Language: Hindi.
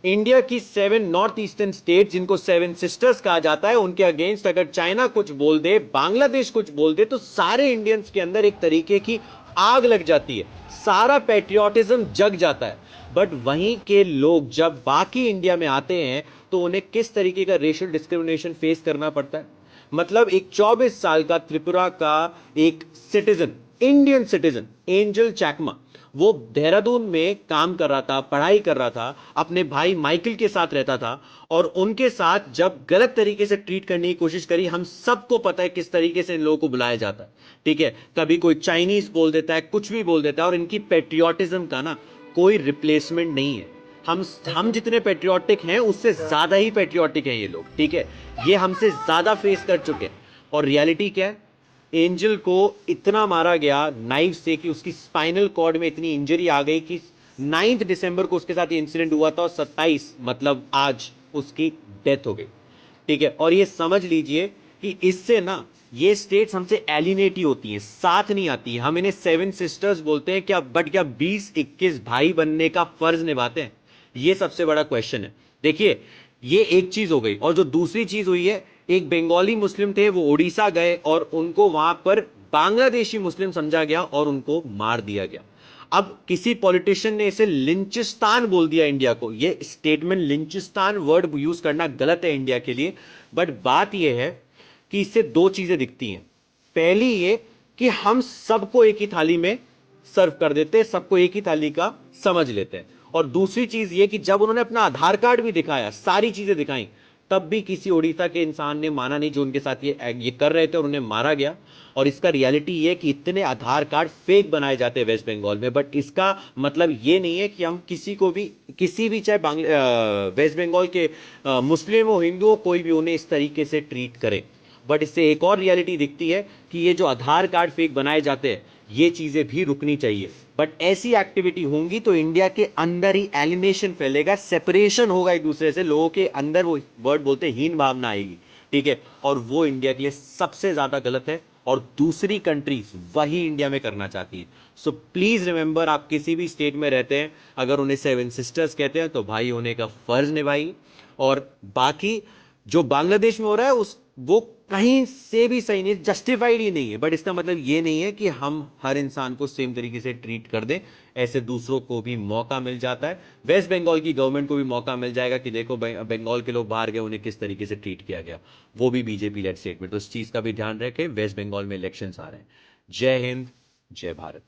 इंडिया की 7 नॉर्थ ईस्टर्न स्टेट जिनको 7 सिस्टर्स कहा जाता है, उनके अगेंस्ट अगर चाइना कुछ बोल दे, बांग्लादेश कुछ बोल दे, तो सारे इंडियंस के अंदर एक तरीके की आग लग जाती है, सारा पैट्रियोटिज्म जग जाता है। बट वहीं के लोग जब बाकी इंडिया में आते हैं तो उन्हें किस तरीके का रेशियल डिस्क्रिमिनेशन फेस करना पड़ता है। मतलब एक 24 साल का त्रिपुरा का एक सिटीजन, इंडियन सिटीजन एंजल चैकमा, वो देहरादून में काम कर रहा था, पढ़ाई कर रहा था, अपने भाई माइकल के साथ रहता था, और उनके साथ जब गलत तरीके से ट्रीट करने की कोशिश करी, हम सबको पता है किस तरीके से इन लोगों को बुलाया जाता है। ठीक है, कभी कोई चाइनीज बोल देता है, कुछ भी बोल देता है, और इनकी पेट्रियोटिज्म का ना कोई रिप्लेसमेंट नहीं है। हम जितने पेट्रियोटिक हैं उससे ज्यादा ही पेट्रियोटिक हैं ये लोग। ठीक है, ये हमसे ज्यादा फेस कर चुके हैं। और रियलिटी क्या है, एंजल को इतना मारा गया नाइफ से कि उसकी स्पाइनल कॉर्ड में इतनी इंजरी आ गई कि 9 दिसंबर को उसके साथ ये इंसिडेंट हुआ था, और 27 मतलब आज उसकी डेथ हो गई। ठीक है, और ये समझ लीजिए कि इससे ना ये स्टेट्स हमसे एलिनेट ही होती हैं, साथ नहीं आती हैं। हम इन्हें 7 सिस्टर्स बोलते हैं क्या, बट क्या 20-21 भाई बनने का फर्ज निभाते हैं? ये सबसे बड़ा क्वेश्चन है। देखिए, ये एक चीज हो गई, और जो दूसरी चीज हुई है, एक बंगाली मुस्लिम थे, वो उड़ीसा गए और उनको वहां पर बांग्लादेशी मुस्लिम समझा गया और उनको मार दिया गया। अब किसी पॉलिटिशियन ने इसे लिंचिस्तान बोल दिया इंडिया को। ये स्टेटमेंट लिंचिस्तान वर्ड यूज करना गलत है इंडिया के लिए, बट बात यह है कि इससे दो चीजें दिखती हैं। पहली ये कि हम सबको एक ही थाली में सर्व कर देते हैं, सबको एक ही थाली का समझ लेते हैं। और दूसरी चीज ये कि जब उन्होंने अपना आधार कार्ड भी दिखाया, सारी चीजें दिखाई, तब भी किसी उड़ीसा के इंसान ने माना नहीं जो उनके साथ ये कर रहे थे, और उन्हें मारा गया। और इसका रियलिटी ये कि इतने आधार कार्ड फेक बनाए जाते हैं वेस्ट बंगाल में, बट इसका मतलब ये नहीं है कि हम किसी को भी, किसी भी, चाहे वेस्ट बंगाल के मुस्लिम हो, हिंदू हो, कोई भी, उन्हें इस तरीके से ट्रीट करें। बट इससे एक और रियलिटी दिखती है कि ये जो आधार कार्ड फेक बनाए जाते हैं, ये चीजें भी रुकनी चाहिए। बट ऐसी एक्टिविटी होंगी तो इंडिया के अंदर ही एलिनेशन फैलेगा, सेपरेशन होगा एक दूसरे से, लोगों के अंदर वो वर्ड बोलते हैं हीन भावना आएगी। ठीक है, और वो इंडिया के लिए सबसे ज्यादा गलत है, और दूसरी कंट्रीज वही इंडिया में करना चाहती है। सो प्लीज रिमेंबर, आप किसी भी स्टेट में रहते हैं, अगर उन्हें 7 सिस्टर्स कहते हैं तो भाई होने का फर्ज निभाइए। और बाकी जो बांग्लादेश में हो रहा है उस वो कहीं से भी सही नहीं, जस्टिफाइड ही नहीं है। बट इसका मतलब ये नहीं है कि हम हर इंसान को सेम तरीके से ट्रीट कर दें, ऐसे दूसरों को भी मौका मिल जाता है। वेस्ट बंगाल की गवर्नमेंट को भी मौका मिल जाएगा कि देखो बंगाल के लोग बाहर गए, उन्हें किस तरीके से ट्रीट किया गया, वो भी बीजेपी लेड स्टेट में। तो इस चीज का भी ध्यान रखें, वेस्ट बंगाल में इलेक्शंस आ रहे हैं। जय हिंद, जय भारत।